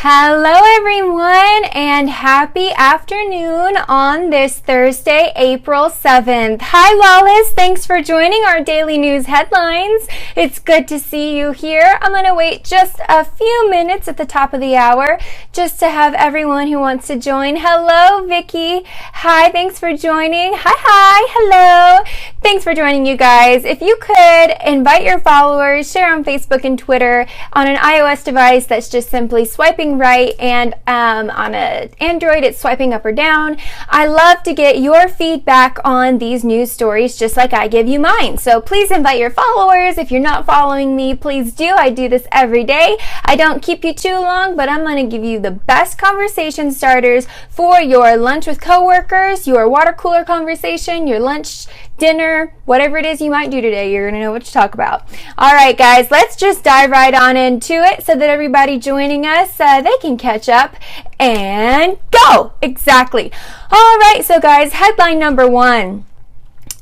Hello everyone and happy afternoon on this Thursday, April 7th. Hi Wallace, thanks for joining our daily news headlines. It's good to see you here. I'm going to wait just a few minutes at the top of the hour just to have everyone who wants to join. Hello Vicky. Hi, thanks for joining. Hi, hello. Thanks for joining you guys. If you could invite your followers, share on Facebook and Twitter. On an iOS device, that's just simply swiping right, and on an Android it's swiping up or down. I love to get your feedback on these news stories just like I give you mine. So please invite your followers. If you're not following me, please do. I do this every day. I don't keep you too long, but I'm going to give you the best conversation starters for your lunch with coworkers, your water cooler conversation, your lunch, dinner, whatever it is you might do today. You're going to know what to talk about. All right, guys, let's just dive right on into it so that everybody joining us, they can catch up and go. Exactly. All right, so guys, headline number one.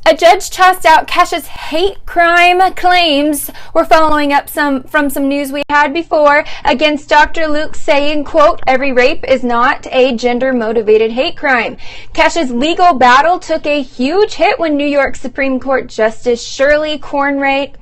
A judge tossed out Kesha's hate crime claims. We're following up from some news we had before against Dr. Luke saying, quote, every rape is not a gender-motivated hate crime. Kesha's legal battle took a huge hit when New York Supreme Court Justice Shirley Kornreich,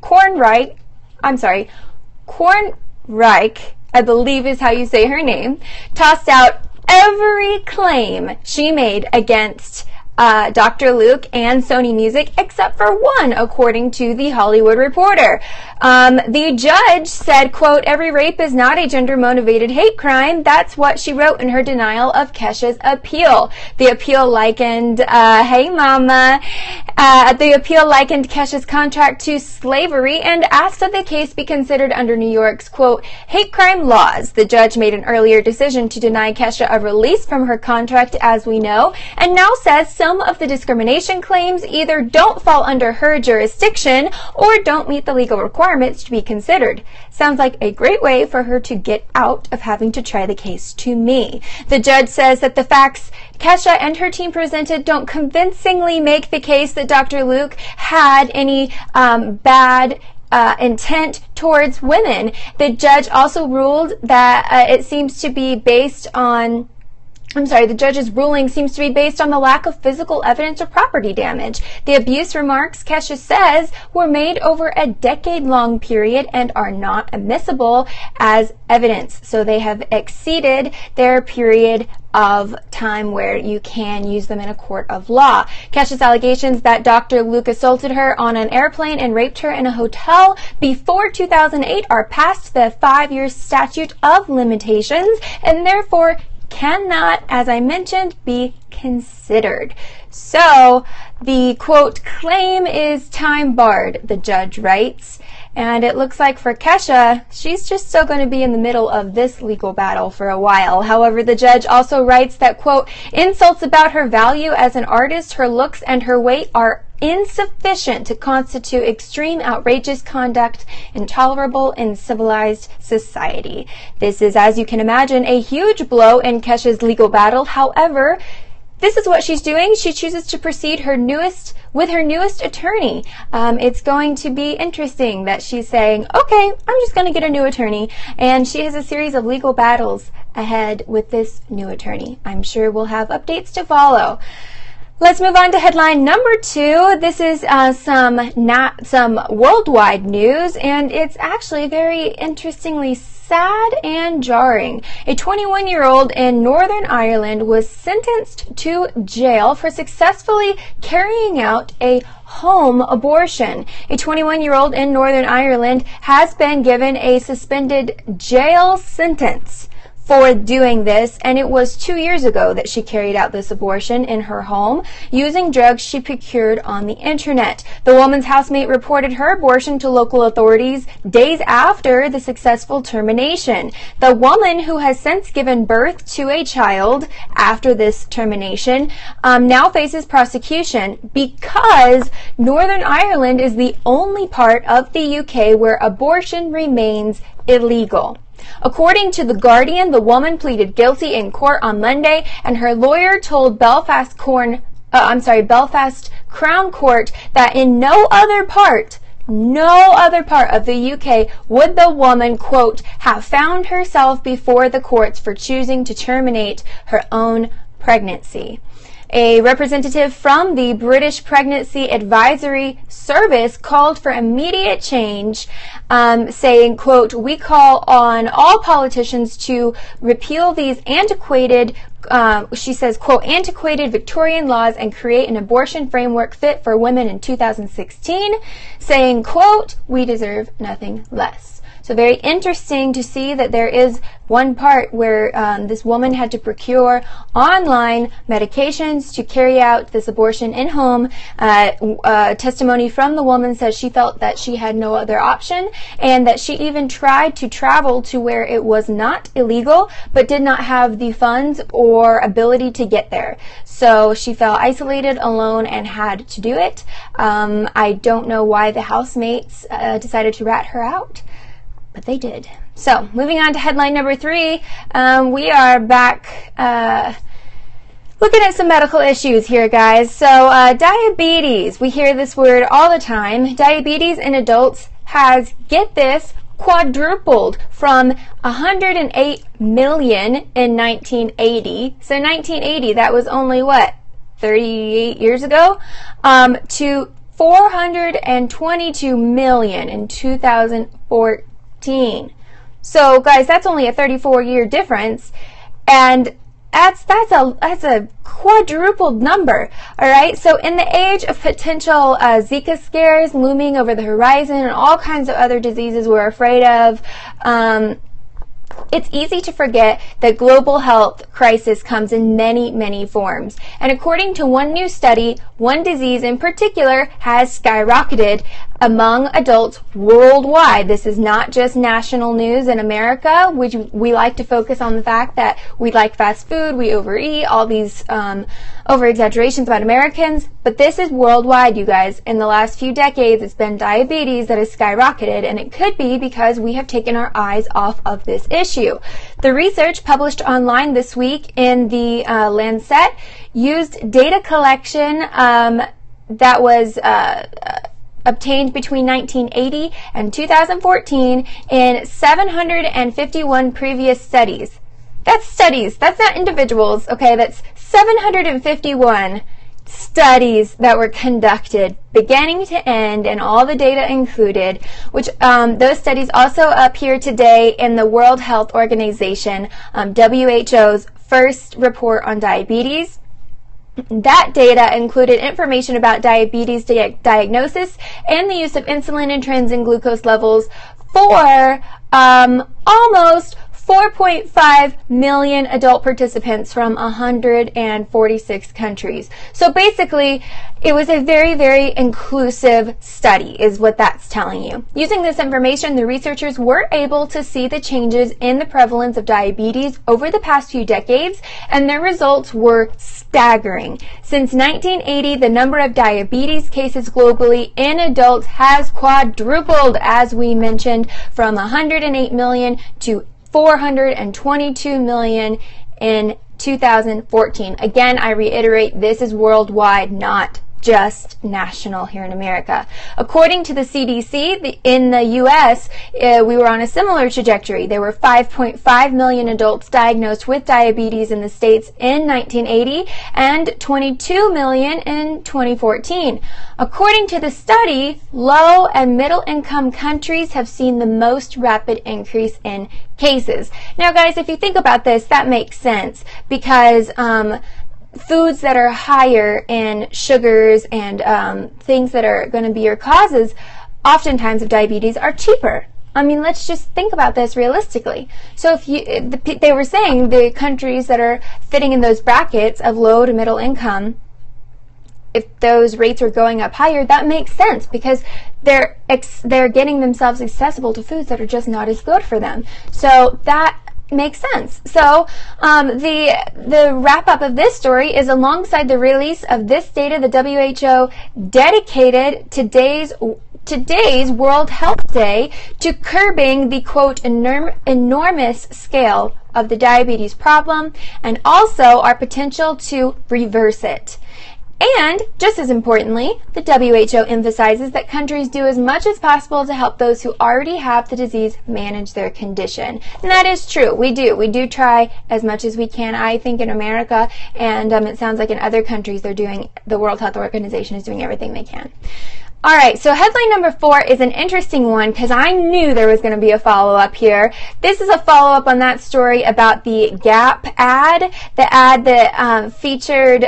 I believe is how you say her name, tossed out every claim she made against Dr. Luke and Sony Music, except for one, according to The Hollywood Reporter. The judge said, quote, every rape is not a gender-motivated hate crime. That's what she wrote in her denial of Kesha's appeal. The appeal likened Kesha's contract to slavery and asked that the case be considered under New York's, quote, hate crime laws. The judge made an earlier decision to deny Kesha a release from her contract, as we know, and now says some of the discrimination claims either don't fall under her jurisdiction or don't meet the legal requirements to be considered. Sounds like a great way for her to get out of having to try the case to me. The judge says that the facts Kesha and her team presented don't convincingly make the case that Dr. Luke had any bad intent towards women. The judge also ruled that the judge's ruling seems to be based on the lack of physical evidence of property damage. The abuse remarks, Kesha says, were made over a decade-long period and are not admissible as evidence. So they have exceeded their period of time where you can use them in a court of law. Kesha's allegations that Dr. Luke assaulted her on an airplane and raped her in a hotel before 2008 are past the 5-year statute of limitations and therefore cannot, as I mentioned, be considered. So the, quote, claim is time barred, the judge writes. And it looks like for Kesha, she's just still going to be in the middle of this legal battle for a while. However, the judge also writes that, quote, insults about her value as an artist, her looks, and her weight are insufficient to constitute extreme outrageous conduct intolerable in civilized society. This is, as you can imagine, a huge blow in Kesha's legal battle. However, this is what she's doing. She chooses to proceed with her newest attorney. It's going to be interesting that she's saying, okay, I'm just going to get a new attorney. And she has a series of legal battles ahead with this new attorney. I'm sure we'll have updates to follow. Let's move on to headline number 2. This is some worldwide news, and it's actually very interestingly sad and jarring. A 21-year-old in Northern Ireland was sentenced to jail for successfully carrying out a home abortion. A 21-year-old in Northern Ireland has been given a suspended jail sentence for doing this, and it was 2 years ago that she carried out this abortion in her home using drugs she procured on the internet. The woman's housemate reported her abortion to local authorities days after the successful termination. The woman, who has since given birth to a child after this termination, now faces prosecution because Northern Ireland is the only part of the UK where abortion remains illegal. According to The Guardian, the woman pleaded guilty in court on Monday, and her lawyer told Belfast Crown Court that in no other part no other part of the UK would the woman, quote, have found herself before the courts for choosing to terminate her own pregnancy. A representative from the British Pregnancy Advisory Service called for immediate change, saying, quote, we call on all politicians to repeal these antiquated, she says, quote, antiquated Victorian laws and create an abortion framework fit for women in 2016, saying, quote, we deserve nothing less. So very interesting to see that there is one part where this woman had to procure online medications to carry out this abortion in home. Testimony from the woman says she felt that she had no other option, and that she even tried to travel to where it was not illegal, but did not have the funds or ability to get there. So she felt isolated, alone, and had to do it. I don't know why the housemates decided to rat her out, but they did. So, moving on to headline number 3, we are back looking at some medical issues here, guys. So, diabetes. We hear this word all the time. Diabetes in adults has, get this, quadrupled from 108 million in 1980. So, 1980, that was only, what, 38 years ago? To 422 million in 2014. So guys, that's only a 34-year difference, and that's a quadrupled number. All right, so in the age of potential Zika scares looming over the horizon and all kinds of other diseases we're afraid of, it's easy to forget that global health crisis comes in many, many forms. And according to one new study, one disease in particular has skyrocketed among adults worldwide. This is not just national news in America, which we like to focus on the fact that we like fast food, we overeat, all these over-exaggerations about Americans, but this is worldwide, you guys. In the last few decades, it's been diabetes that has skyrocketed, and it could be because we have taken our eyes off of this issue. The research published online this week in the Lancet used data collection that was obtained between 1980 and 2014 in 751 previous studies. That's studies. That's not individuals, okay? That's 751 studies that were conducted beginning to end, and all the data included, which those studies also appear today in the World Health Organization, WHO's first report on diabetes. That data included information about diabetes diagnosis and the use of insulin and trends in glucose levels for almost 4.5 million adult participants from 146 countries. So basically, it was a very, very inclusive study, is what that's telling you. Using this information, the researchers were able to see the changes in the prevalence of diabetes over the past few decades, and their results were staggering. Since 1980, the number of diabetes cases globally in adults has quadrupled, as we mentioned, from 108 million to 422 million in 2014. Again, I reiterate, this is worldwide, not just national here in America. According to the CDC, in the U.S., we were on a similar trajectory. There were 5.5 million adults diagnosed with diabetes in the States in 1980 and 22 million in 2014. According to the study, low and middle income countries have seen the most rapid increase in cases. Now, guys, if you think about this, that makes sense, because foods that are higher in sugars and things that are going to be your causes, oftentimes, of diabetes are cheaper. I mean, let's just think about this realistically. So if they were saying the countries that are fitting in those brackets of low to middle income, if those rates are going up higher, that makes sense, because they're getting themselves accessible to foods that are just not as good for them. So that makes sense. So the wrap up of this story is, alongside the release of this data, the WHO dedicated today's World Health Day to curbing the, quote, enormous scale of the diabetes problem, and also our potential to reverse it. And, just as importantly, the WHO emphasizes that countries do as much as possible to help those who already have the disease manage their condition. And that is true. We do. We do try as much as we can, I think, in America, and it sounds like in other countries the World Health Organization is doing everything they can. All right, so headline number 4 is an interesting one because I knew there was going to be a follow-up here. This is a follow-up on that story about the Gap ad, the ad that featured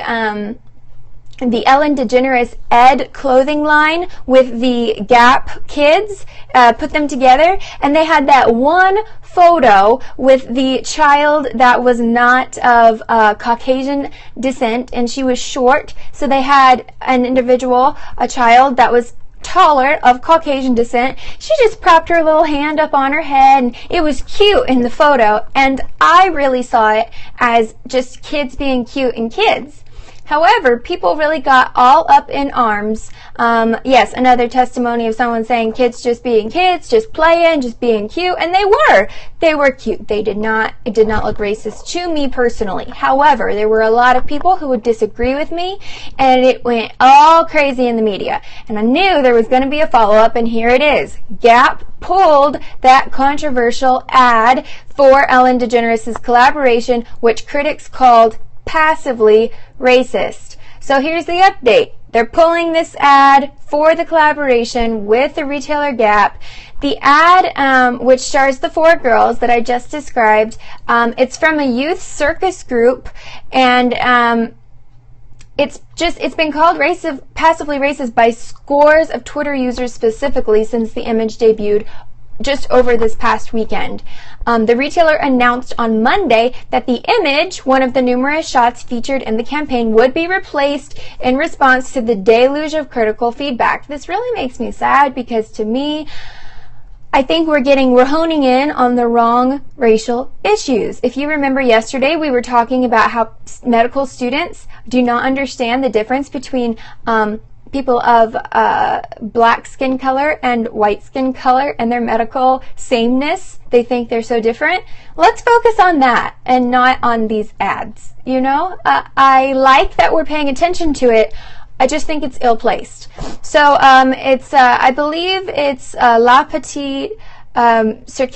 the Ellen DeGeneres Ed clothing line with the Gap kids, put them together, and they had that one photo with the child that was not of Caucasian descent, and she was short, so they had an individual, a child that was taller, of Caucasian descent. She just propped her little hand up on her head, and it was cute in the photo, and I really saw it as just kids being cute and kids. However, people really got all up in arms. Yes, another testimony of someone saying kids just being kids, just playing, just being cute, and they were. They were cute. It did not look racist to me personally. However, there were a lot of people who would disagree with me, and it went all crazy in the media. And I knew there was going to be a follow-up, and here it is. Gap pulled that controversial ad for Ellen DeGeneres' collaboration, which critics called passively racist. So here's the update. They're pulling this ad for the collaboration with the retailer Gap. The ad, which stars the 4 girls that I just described, it's from a youth circus group, and it's been called passively racist by scores of Twitter users specifically since the image debuted just over this past weekend. The retailer announced on Monday that the image, one of the numerous shots featured in the campaign, would be replaced in response to the deluge of critical feedback. This really makes me sad because to me, I think we're honing in on the wrong racial issues. If you remember yesterday, we were talking about how medical students do not understand the difference between people of black skin color and white skin color and their medical sameness. They think they're so different. Let's focus on that and not on these ads. You know, I like that we're paying attention to it. I just think it's ill-placed. So I believe it's La Petite Cirque.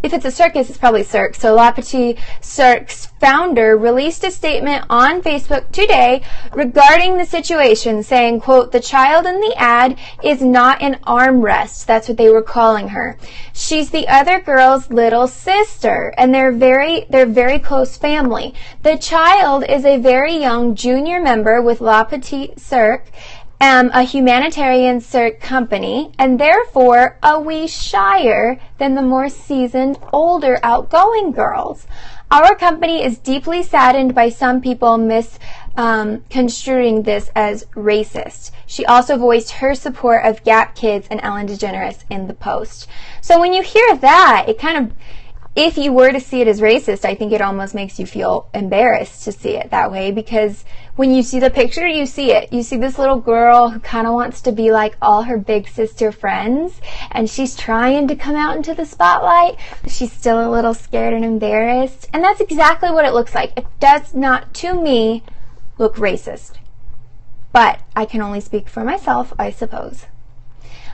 If it's a circus, it's probably Cirque. So La Petite Cirque's founder released a statement on Facebook today regarding the situation, saying, quote, "The child in the ad is not an armrest." That's what they were calling her. She's the other girl's little sister, and they're very close family. The child is a very young junior member with La Petite Cirque, a humanitarian cirque company, and therefore a wee shyer than the more seasoned, older, outgoing girls. Our company is deeply saddened by some people misconstruing this as racist. She also voiced her support of Gap Kids and Ellen DeGeneres in the post. So when you hear that, it kind of, if you were to see it as racist, I think it almost makes you feel embarrassed to see it that way, because when you see the picture, you see it. You see this little girl who kind of wants to be like all her big sister friends, and she's trying to come out into the spotlight, but she's still a little scared and embarrassed. And that's exactly what it looks like. It does not, to me, look racist. But I can only speak for myself, I suppose.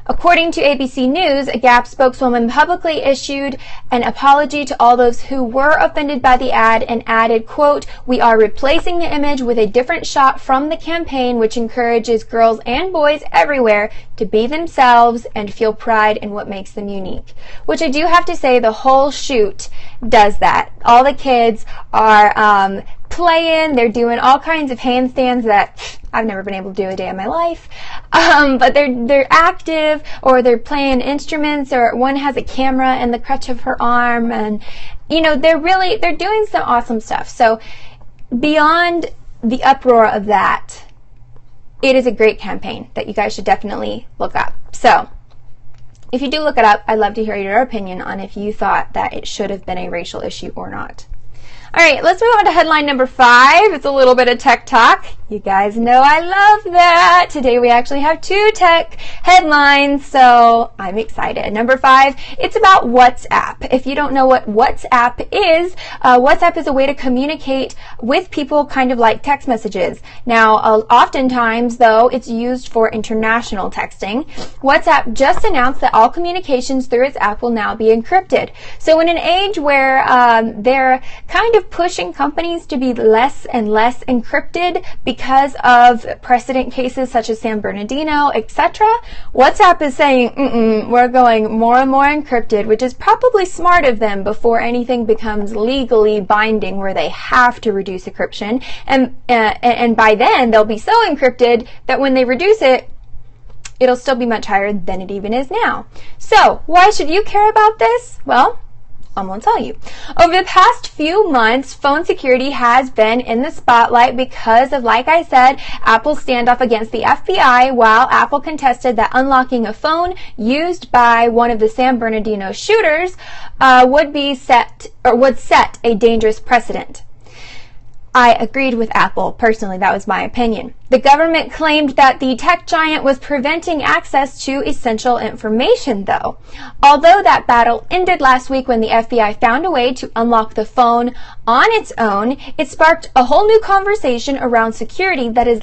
According to ABC News, a Gap spokeswoman publicly issued an apology to all those who were offended by the ad and added, quote, "We are replacing the image with a different shot from the campaign, which encourages girls and boys everywhere to be themselves and feel pride in what makes them unique." Which I do have to say, the whole shoot does that. All the kids are playing, they're doing all kinds of handstands that I've never been able to do a day in my life, but they're active, or they're playing instruments, or one has a camera in the crutch of her arm, and you know, they're doing some awesome stuff. So beyond the uproar of that, it is a great campaign that you guys should definitely look up. So if you do look it up, I'd love to hear your opinion on if you thought that it should have been a racial issue or not. All right, let's move on to headline number 5. It's a little bit of tech talk. You guys know I love that. Today we actually have 2 tech headlines, so I'm excited. Number 5, it's about WhatsApp. If you don't know what WhatsApp is a way to communicate with people kind of like text messages. Now, oftentimes, though, it's used for international texting. WhatsApp just announced that all communications through its app will now be encrypted. So in an age where they're kind of pushing companies to be less and less encrypted because of precedent cases such as San Bernardino, etc., WhatsApp is saying, we're going more and more encrypted, which is probably smart of them before anything becomes legally binding where they have to reduce encryption. And by then, they'll be so encrypted that when they reduce it, it'll still be much higher than it even is now. So, why should you care about this? Well, I'm going to tell you. Over the past few months, phone security has been in the spotlight because of, like I said, Apple's standoff against the FBI, while Apple contested that unlocking a phone used by one of the San Bernardino shooters would set a dangerous precedent. I agreed with Apple. Personally, that was my opinion. The government claimed that the tech giant was preventing access to essential information, though. Although that battle ended last week when the FBI found a way to unlock the phone on its own, it sparked a whole new conversation around security that is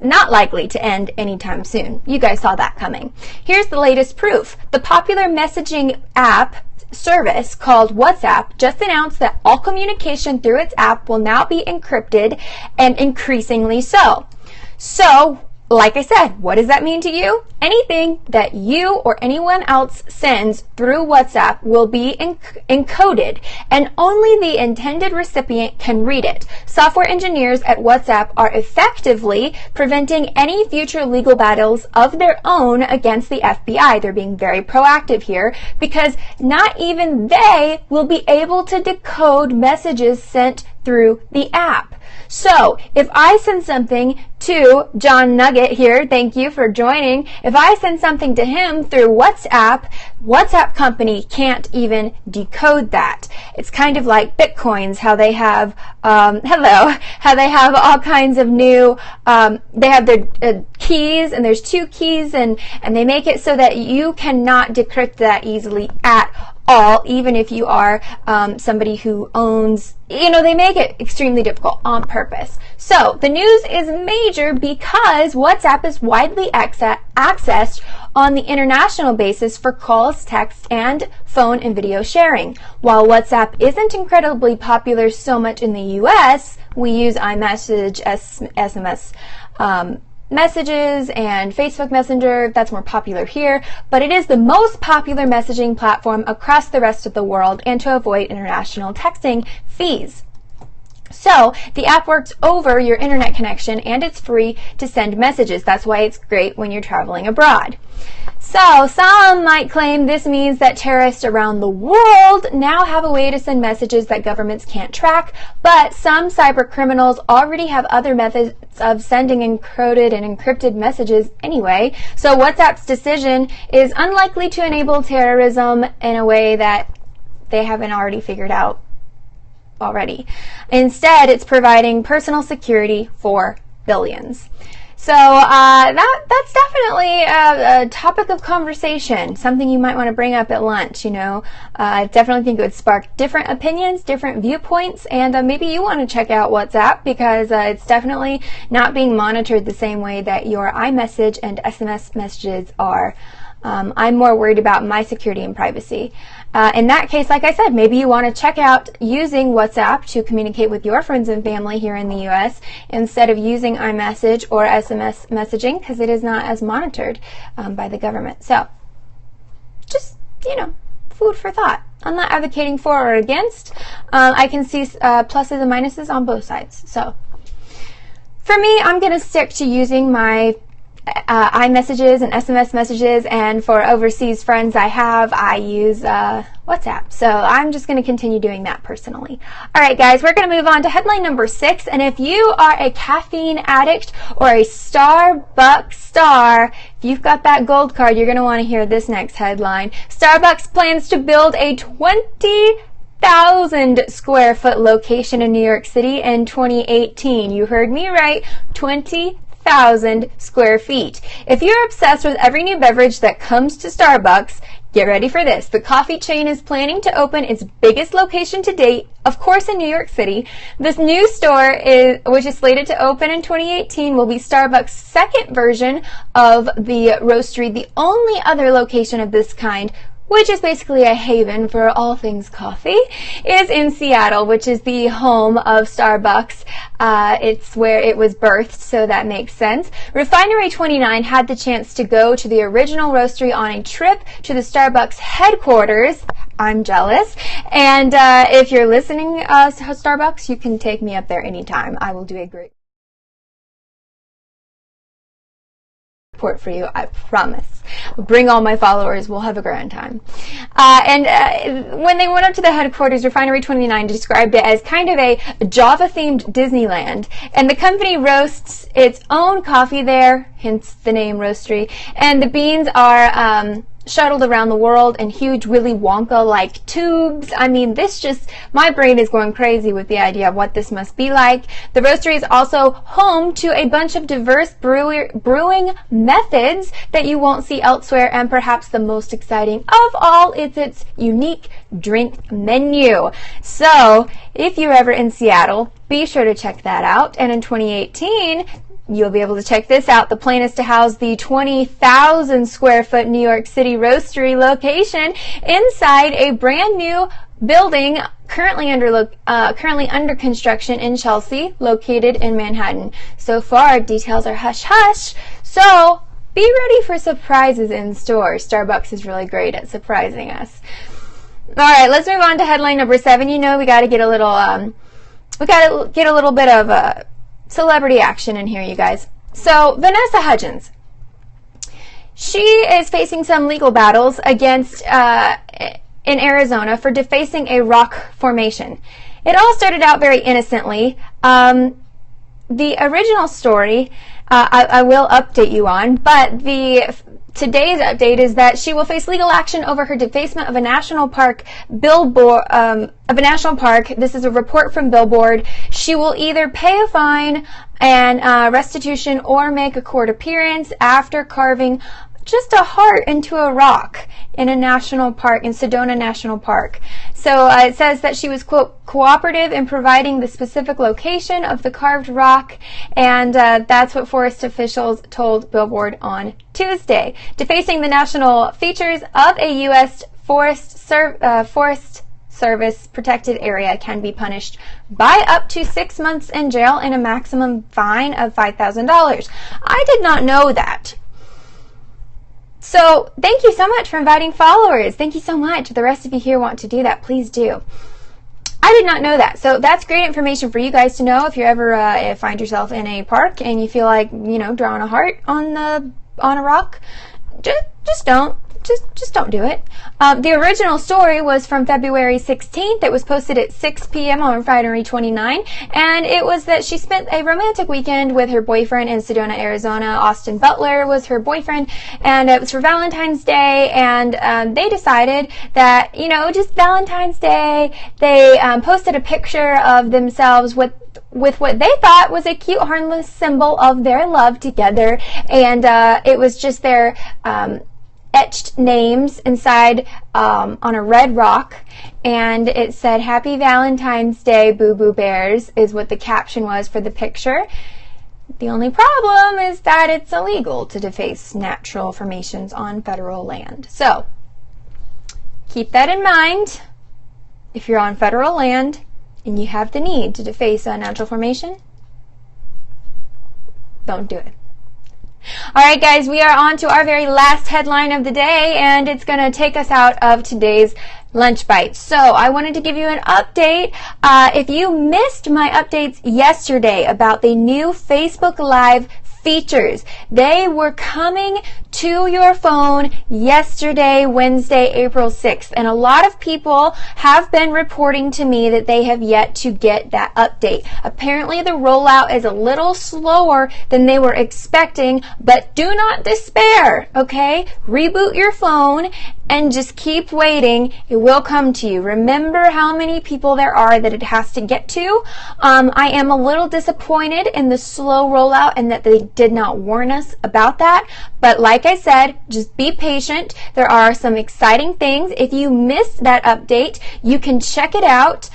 not likely to end anytime soon. You guys saw that coming. Here's the latest proof. The popular messaging app service called WhatsApp just announced that all communication through its app will now be encrypted, and increasingly so. So, like I said, what does that mean to you? Anything that you or anyone else sends through WhatsApp will be encoded, and only the intended recipient can read it. Software engineers at WhatsApp are effectively preventing any future legal battles of their own against the FBI. They're being very proactive here because not even they will be able to decode messages sent through the app. So, if I send something to John Nugget here, thank you for joining. If I send something to him through WhatsApp company can't even decode that. It's kind of like Bitcoins, how they have, how they have all kinds of new, they have their keys, and there's 2 keys, and they make it so that you cannot decrypt that easily at all, even if you are somebody who owns, they make it extremely difficult on purpose. So the news is major because WhatsApp is widely accessed on the international basis for calls, text, and phone and video sharing. While WhatsApp isn't incredibly popular so much in the US, we use iMessage, SMS, messages, and Facebook Messenger. That's more popular here, but it is the most popular messaging platform across the rest of the world, and to avoid international texting fees. So, the app works over your internet connection, and it's free to send messages. That's why it's great when you're traveling abroad. So, some might claim this means that terrorists around the world now have a way to send messages that governments can't track, but some cyber criminals already have other methods of sending encoded and encrypted messages anyway. So, WhatsApp's decision is unlikely to enable terrorism in a way that they haven't already figured out already. Instead, it's providing personal security for billions. So that's definitely a topic of conversation, something you might want to bring up at lunch, I definitely think it would spark different opinions, different viewpoints, and maybe you want to check out WhatsApp because it's definitely not being monitored the same way that your iMessage and SMS messages are. I'm more worried about my security and privacy. In that case, like I said, maybe you want to check out using WhatsApp to communicate with your friends and family here in the U.S. instead of using iMessage or SMS messaging because it is not as monitored by the government. So, just, food for thought. I'm not advocating for or against. I can see pluses and minuses on both sides. So, for me, I'm going to stick to using my iMessages and SMS messages, and for overseas friends I use WhatsApp. So I'm just going to continue doing that personally. Alright guys, we're going to move on to headline number 6, and if you are a caffeine addict or a Starbucks star, if you've got that gold card, you're going to want to hear this next headline. Starbucks plans to build a 20,000 20,000 square foot location in New York City in 2018. You heard me right, 20,000 square feet. If you're obsessed with every new beverage that comes to Starbucks, get ready for this. The coffee chain is planning to open its biggest location to date, of course, in New York City. This new store, which is slated to open in 2018, will be Starbucks' second version of the roastery, the only other location of this kind, which is basically a haven for all things coffee, is in Seattle, which is the home of Starbucks. It's where it was birthed, so that makes sense. Refinery 29 had the chance to go to the original roastery on a trip to the Starbucks headquarters. I'm jealous. And if you're listening to Starbucks, you can take me up there anytime. I will do a great report for you, I promise. Bring all my followers. We'll have a grand time. When they went up to the headquarters, Refinery 29 described it as kind of a Java-themed Disneyland. And the company roasts its own coffee there, hence the name Roastery. And the beans are shuttled around the world in huge Willy Wonka-like tubes. I mean, my brain is going crazy with the idea of what this must be like. The roastery is also home to a bunch of diverse brewing methods that you won't see elsewhere, and perhaps the most exciting of all is its unique drink menu. So, if you're ever in Seattle, be sure to check that out. And in 2018, you'll be able to check this out. The plan is to house the 20,000 square foot New York City roastery location inside a brand new building currently under construction in Chelsea, located in Manhattan. So far, details are hush hush. So be ready for surprises in store. Starbucks is really great at surprising us. All right, let's move on to headline number 7. You know, we got to get a little bit of celebrity action in here, you guys. So, Vanessa Hudgens. She is facing some legal battles against in Arizona for defacing a rock formation. It all started out very innocently. The original story I will update you on, but today's update is that she will face legal action over her defacement of a national park billboard. This is a report from Billboard. She will either pay a fine and restitution or make a court appearance after carving just a heart into a rock in a national park, in Sedona National Park. So it says that she was, quote, cooperative in providing the specific location of the carved rock, and that's what forest officials told Billboard on Tuesday. Defacing the national features of a U.S. Forest Service protected area can be punished by up to 6 months in jail and a maximum fine of $5,000. I did not know that. So thank you so much for inviting followers. Thank you so much. If the rest of you here want to do that, please do. I did not know that. So that's great information for you guys to know if you ever find yourself in a park and you feel like, drawing a heart on a rock. Just don't. Just don't do it. The original story was from February 16th. It was posted at 6 p.m. on Refinery 29, and it was that she spent a romantic weekend with her boyfriend in Sedona, Arizona. Austin Butler was her boyfriend, and it was for Valentine's Day, and they decided that, just Valentine's Day, they posted a picture of themselves with what they thought was a cute, harmless symbol of their love together, and it was just their etched names inside on a red rock, and it said, "Happy Valentine's Day, Boo Boo Bears," is what the caption was for the picture. The only problem is that it's illegal to deface natural formations on federal land. So, keep that in mind. If you're on federal land and you have the need to deface a natural formation, don't do it. All right, guys, we are on to our very last headline of the day, and it's going to take us out of today's lunch bite. So I wanted to give you an update. If you missed my updates yesterday about the new Facebook Live features, they were coming to your phone yesterday, Wednesday, April 6th. And a lot of people have been reporting to me that they have yet to get that update. Apparently the rollout is a little slower than they were expecting, but do not despair, okay? Reboot your phone and just keep waiting. It will come to you. Remember how many people there are that it has to get to. I am a little disappointed in the slow rollout and that they did not warn us about that. But like I said, just be patient. There are some exciting things. If you missed that update, you can check it out.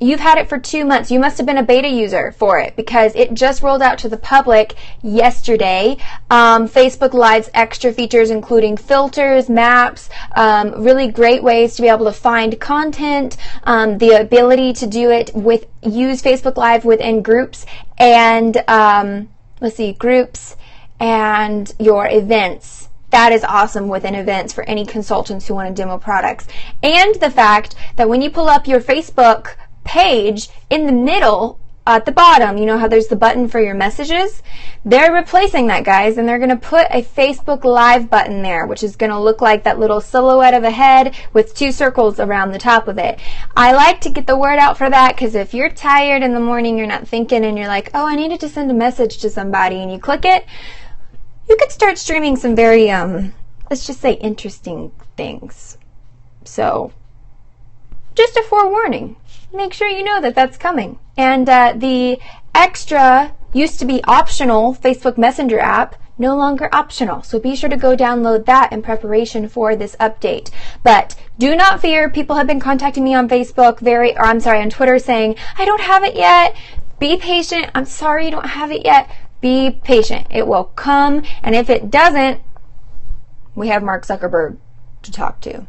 You've had it for 2 months. You must have been a beta user for it because it just rolled out to the public yesterday. Facebook Live's extra features including filters, maps, really great ways to be able to find content, the ability to do it use Facebook Live within groups and, groups and your events. That is awesome within events for any consultants who want to demo products. And the fact that when you pull up your Facebook page, in the middle at the bottom, you know how there's the button for your messages? They're replacing that, guys, and they're going to put a Facebook Live button there, which is going to look like that little silhouette of a head with 2 circles around the top of it. I like to get the word out for that because if you're tired in the morning, you're not thinking, and you're like, oh, I needed to send a message to somebody, and you click it, you could start streaming some very, let's just say, interesting things. So, just a forewarning. Make sure you know that that's coming. And the extra used to be optional Facebook Messenger app, no longer optional. So be sure to go download that in preparation for this update. But do not fear. People have been contacting me on Facebook, on Twitter saying, I don't have it yet. Be patient. I'm sorry you don't have it yet. Be patient. It will come. And if it doesn't, we have Mark Zuckerberg to talk to.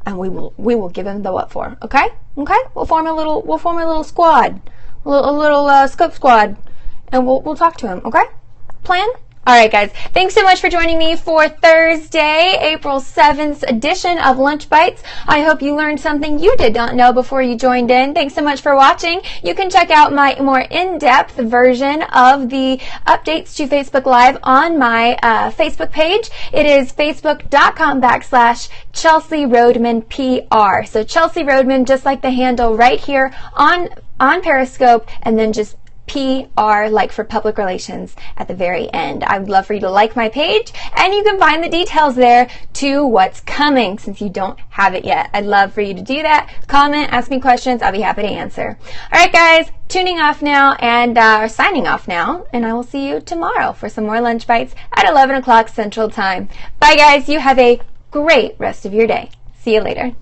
And we will give him the what for. Okay? Okay? We'll form a little squad. A little scope squad. And we'll talk to him. Okay? Plan? Alright guys, thanks so much for joining me for Thursday, April 7th edition of Lunch Bites. I hope you learned something you did not know before you joined in. Thanks so much for watching. You can check out my more in-depth version of the updates to Facebook Live on my Facebook page. It is facebook.com/Chelsea Roadman PR. So Chelsea Roadman, just like the handle right here on Periscope, and then just PR, like for public relations, at the very end. I would love for you to like my page, and you can find the details there to what's coming since you don't have it yet. I'd love for you to do that. Comment, ask me questions. I'll be happy to answer. All right, guys, tuning off now and signing off now, and I will see you tomorrow for some more Lunch Bites at 11 o'clock Central Time. Bye, guys. You have a great rest of your day. See you later.